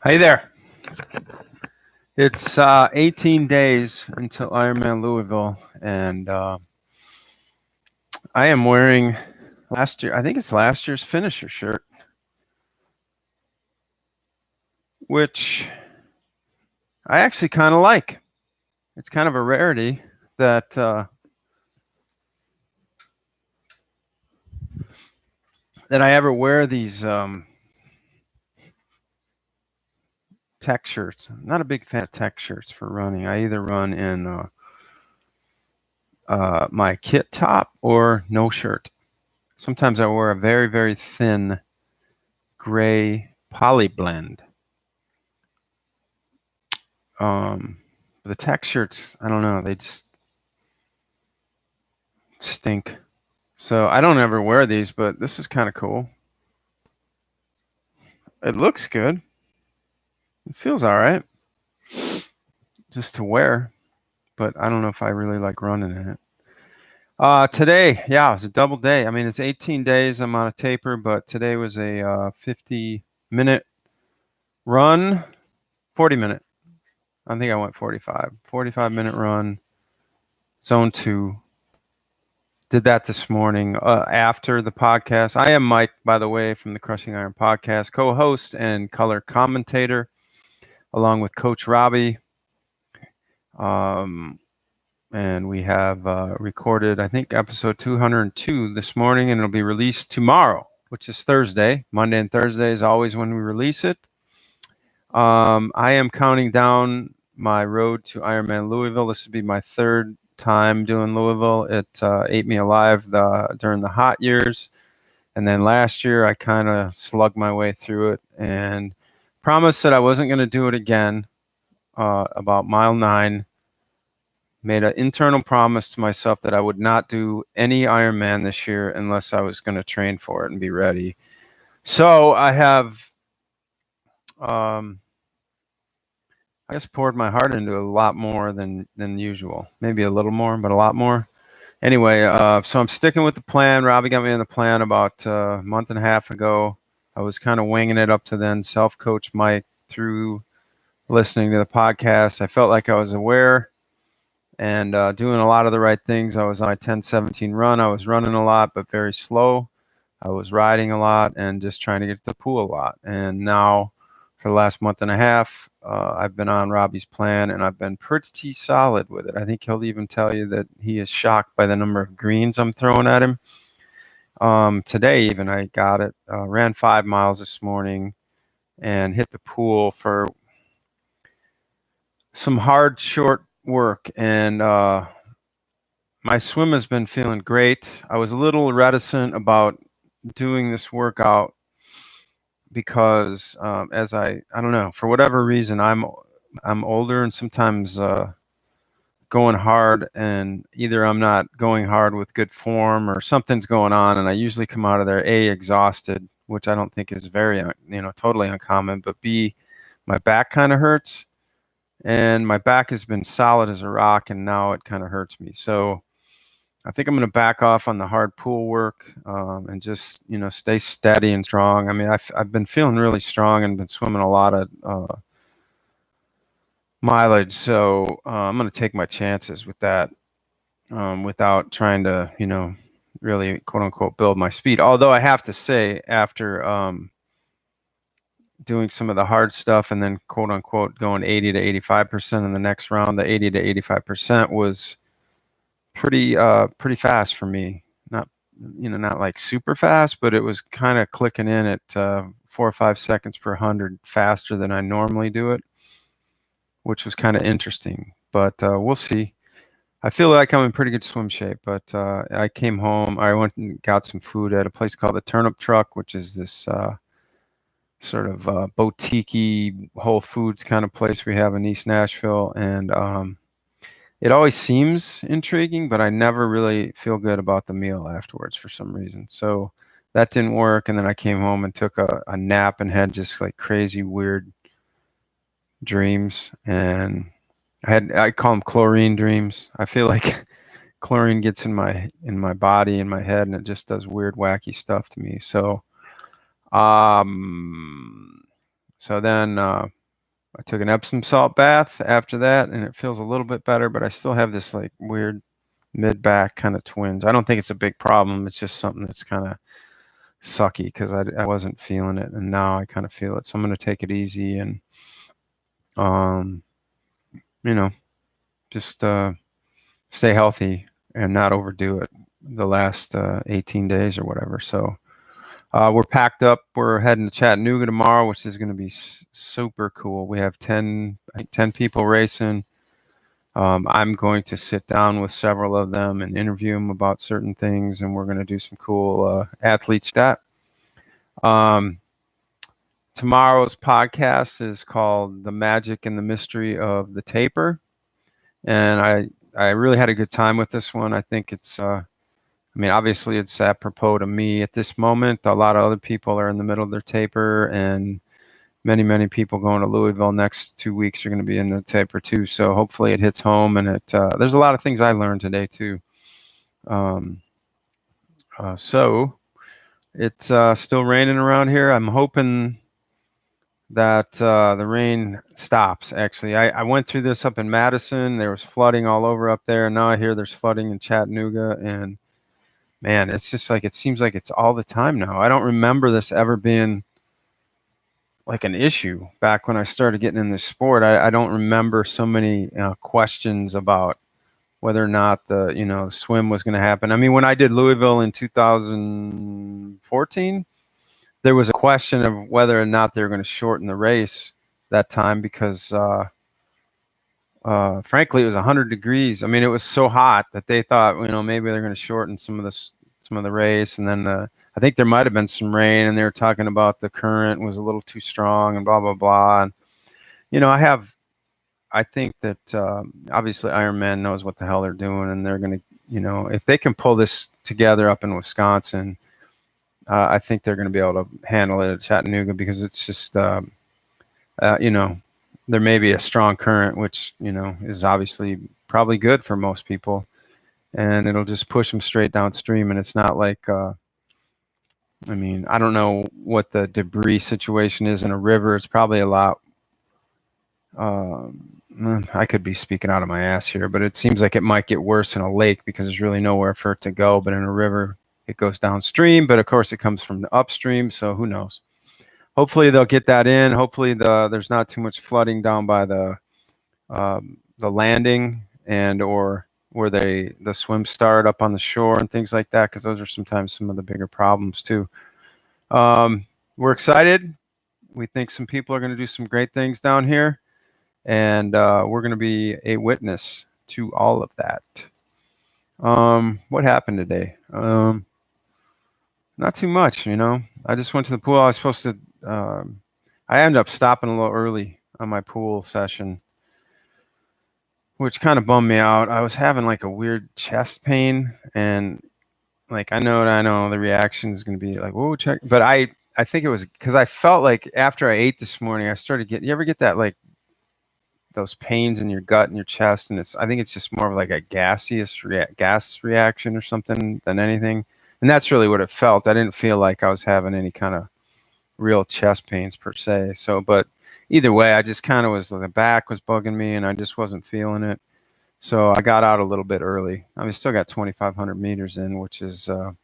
Hey there. It's 18 days until Ironman Louisville, and I am wearing I think it's last year's finisher shirt, which I actually kind of like. It's kind of a rarity that I ever wear these tech shirts. I'm not a big fan of tech shirts for running. I either run in my kit top or no shirt. Sometimes I wear a very, very thin gray poly blend. The tech shirts, I don't know, they just stink. So I don't ever wear these, but this is kind of cool. It looks good. It feels all right just to wear, but I don't know if I really like running in it. Today, yeah, it was a double day. I mean, it's 18 days. I'm on a taper, but today was a 50-minute run, 40-minute. I think I went 45-minute run, zone 2. Did that this morning after the podcast. I am Mike, by the way, from the Crushing Iron podcast, co-host and color commentator, along with Coach Robbie. And we have recorded, I think, episode 202 this morning, and it'll be released tomorrow, which is Thursday. Monday and Thursday is always when we release it. I am counting down my road to Ironman Louisville. This will be my third time doing Louisville. It ate me alive during the hot years, and then last year I kind of slugged my way through it and promised that I wasn't going to do it again. About mile 9, made an internal promise to myself that I would not do any Ironman this year unless I was going to train for it and be ready. So I have I guess poured my heart into a lot more than usual. Maybe a little more, but a lot more. Anyway, so I'm sticking with the plan. Robbie got me on the plan about a month and a half ago. I was kind of winging it up to then, self-coach Mike through listening to the podcast. I felt like I was aware and doing a lot of the right things. I was on my 10-17 run. I was running a lot, but very slow. I was riding a lot and just trying to get to the pool a lot. And now for the last month and a half, I've been on Robbie's plan, and I've been pretty solid with it. I think he'll even tell you that he is shocked by the number of greens I'm throwing at him. Today, even, I got it. Ran 5 miles this morning and hit the pool for some hard, short work. And my swim has been feeling great. I was a little reticent about doing this workout because as I don't know, for whatever reason, I'm older, and sometimes going hard, and either I'm not going hard with good form or something's going on, and I usually come out of there exhausted, which I don't think is very totally uncommon, but B, my back kind of hurts, and my back has been solid as a rock, and now it kind of hurts me. So I think I'm going to back off on the hard pool work and just, stay steady and strong. I mean, I've been feeling really strong and been swimming a lot of mileage. So I'm going to take my chances with that without trying to, really, quote unquote, build my speed. Although I have to say, after doing some of the hard stuff and then, quote unquote, going 80 to 85% in the next round, the 80 to 85% was pretty fast for me. Not like super fast, but it was kind of clicking in at 4 or 5 seconds per 100 faster than I normally do it, which was kind of interesting. But we'll see. I feel like I'm in pretty good swim shape, but I came home. I went and got some food at a place called the Turnip Truck, which is this sort of boutique-y Whole Foods kind of place we have in East Nashville. And it always seems intriguing, but I never really feel good about the meal afterwards for some reason. So that didn't work. And then I came home and took a nap and had just like crazy, weird dreams. And I call them chlorine dreams. I feel like chlorine gets in my body, in my head, and it just does weird, wacky stuff to me. So, so then I took an Epsom salt bath after that, and it feels a little bit better, but I still have this like weird mid-back kind of twinge. I don't think it's a big problem. It's just something that's kind of sucky because I wasn't feeling it, and now I kind of feel it. So I'm going to take it easy and, um, you know, just stay healthy and not overdo it the last 18 days or whatever. So we're packed up. We're heading to Chattanooga tomorrow, which is going to be super cool. We have 10 people racing. I'm going to sit down with several of them and interview them about certain things, and we're going to do some cool athlete stat. Tomorrow's podcast is called "The Magic and the Mystery of the Taper," and I really had a good time with this one. I think it's I mean, obviously it's apropos to me at this moment. A lot of other people are in the middle of their taper, and many people going to Louisville next 2 weeks are going to be in the taper too. So hopefully it hits home, and there's a lot of things I learned today too. So it's still raining around here. I'm hoping that the rain stops. Actually, I went through this up in Madison. There was flooding all over up there, and now I hear there's flooding in Chattanooga. And man, it's just like it seems like it's all the time now. I don't remember this ever being like an issue back when I started getting in this sport. I don't remember so many questions about whether or not the swim was going to happen. I mean, when I did Louisville in 2014, there was a question of whether or not they were going to shorten the race that time because, frankly, it was 100 degrees. I mean, it was so hot that they thought, maybe they're going to shorten some of the race. And then I think there might have been some rain, and they were talking about the current was a little too strong and blah, blah, blah. And, I think that obviously Ironman knows what the hell they're doing, and they're going to, if they can pull this together up in Wisconsin, I think they're going to be able to handle it at Chattanooga because it's just, there may be a strong current, which, is obviously probably good for most people, and it'll just push them straight downstream. And it's not like, I don't know what the debris situation is in a river. It's probably a lot. I could be speaking out of my ass here, but it seems like it might get worse in a lake because there's really nowhere for it to go. But in a river, it goes downstream, but of course it comes from the upstream. So who knows? Hopefully they'll get that in. Hopefully there's not too much flooding down by the landing and or where the swim start up on the shore and things like that, because those are sometimes some of the bigger problems too. We're excited. We think some people are going to do some great things down here, and we're going to be a witness to all of that. What happened today? Not too much, I just went to the pool. I was supposed to, I ended up stopping a little early on my pool session, which kind of bummed me out. I was having like a weird chest pain, and like, I know the reaction is going to be like, whoa, check. But I think it was because I felt like after I ate this morning, I started getting, you ever get that like those pains in your gut and your chest? And I think it's just more of like a gas reaction or something than anything. And that's really what it felt. I didn't feel like I was having any kind of real chest pains per se. So, but either way, I just kind of was, the back was bugging me and I just wasn't feeling it. So I got out a little bit early. I mean, still got 2,500 meters in, which is, I'm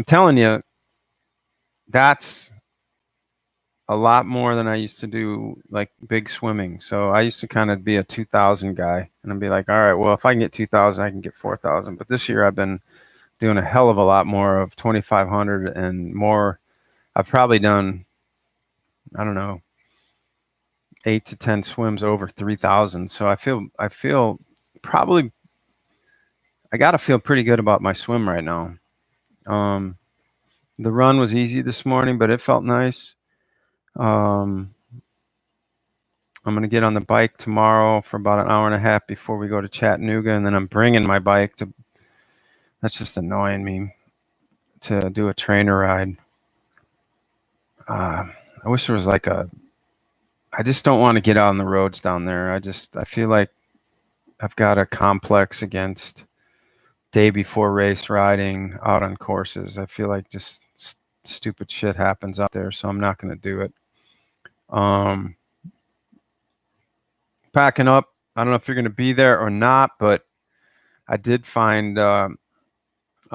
telling you, that's a lot more than I used to do, like big swimming. So I used to kind of be a 2,000 guy, and I'd be like, all right, well, if I can get 2,000, I can get 4,000. But this year I've been doing a hell of a lot more of 2,500 and more. I've probably done, I don't know, 8 to 10 swims over 3,000. So I feel probably, I got to feel pretty good about my swim right now. The run was easy this morning, but it felt nice. I'm going to get on the bike tomorrow for about an hour and a half before we go to Chattanooga, and then I'm bringing my bike to, that's just annoying me, to do a trainer ride. I wish there was like I just don't want to get out on the roads down there. I feel like I've got a complex against day before race riding out on courses. I feel like just stupid shit happens out there, so I'm not going to do it. packing up. I don't know if you're going to be there or not, but I did find a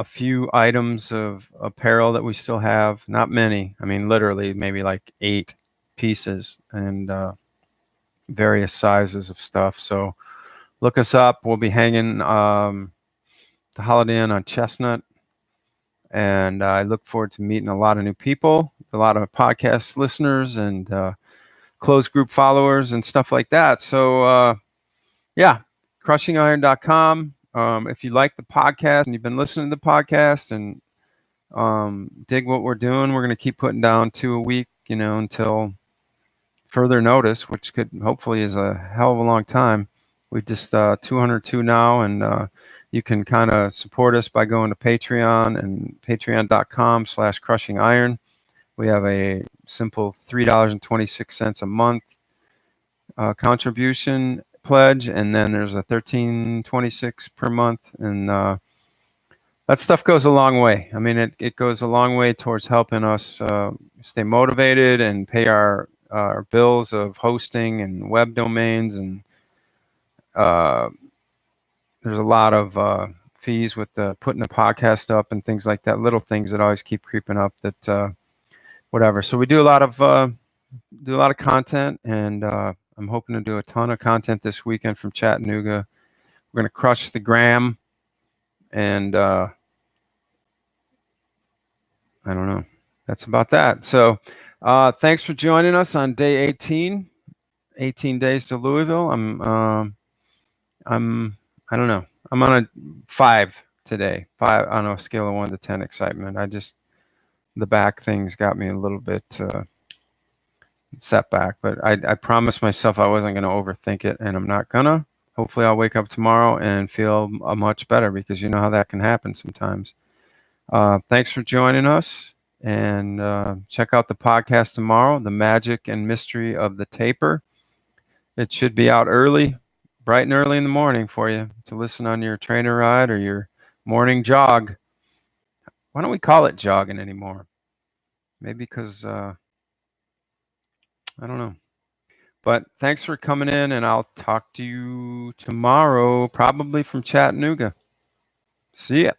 few items of apparel that we still have. Not many. I mean, literally maybe like 8 pieces and various sizes of stuff. So look us up. We'll be hanging the Holiday Inn on Chestnut. And I look forward to meeting a lot of new people, a lot of podcast listeners and closed group followers and stuff like that. So, yeah, crushingiron.com. If you like the podcast and you've been listening to the podcast and dig what we're doing, we're going to keep putting down 2 a week, until further notice, which could hopefully is a hell of a long time. We just 202 now, and you can kind of support us by going to Patreon and patreon.com/crushingiron. We have a simple $3.26 a month contribution pledge, and then there's a $13.26 per month, and that stuff goes a long way. I mean, it goes a long way towards helping us stay motivated and pay our bills of hosting and web domains, and there's a lot of fees with putting the podcast up and things like that, little things that always keep creeping up that whatever. So we do a lot of content, and I'm hoping to do a ton of content this weekend from Chattanooga. We're going to crush the gram, and I don't know. That's about that. So thanks for joining us on day 18 days to Louisville. I don't know. I'm on a 5 today. 5 on a scale of 1 to 10 excitement. The back things got me a little bit setback, but I promised myself I wasn't going to overthink it, and I'm not gonna. Hopefully I'll wake up tomorrow and feel much better, because you know how that can happen sometimes. Thanks for joining us, and check out the podcast tomorrow, The Magic and Mystery of the Taper. It should be out early, bright and early in the morning for you to listen on your trainer ride or your morning jog. Why don't we call it jogging anymore? Maybe because, I don't know. But thanks for coming in, and I'll talk to you tomorrow, probably from Chattanooga. See ya.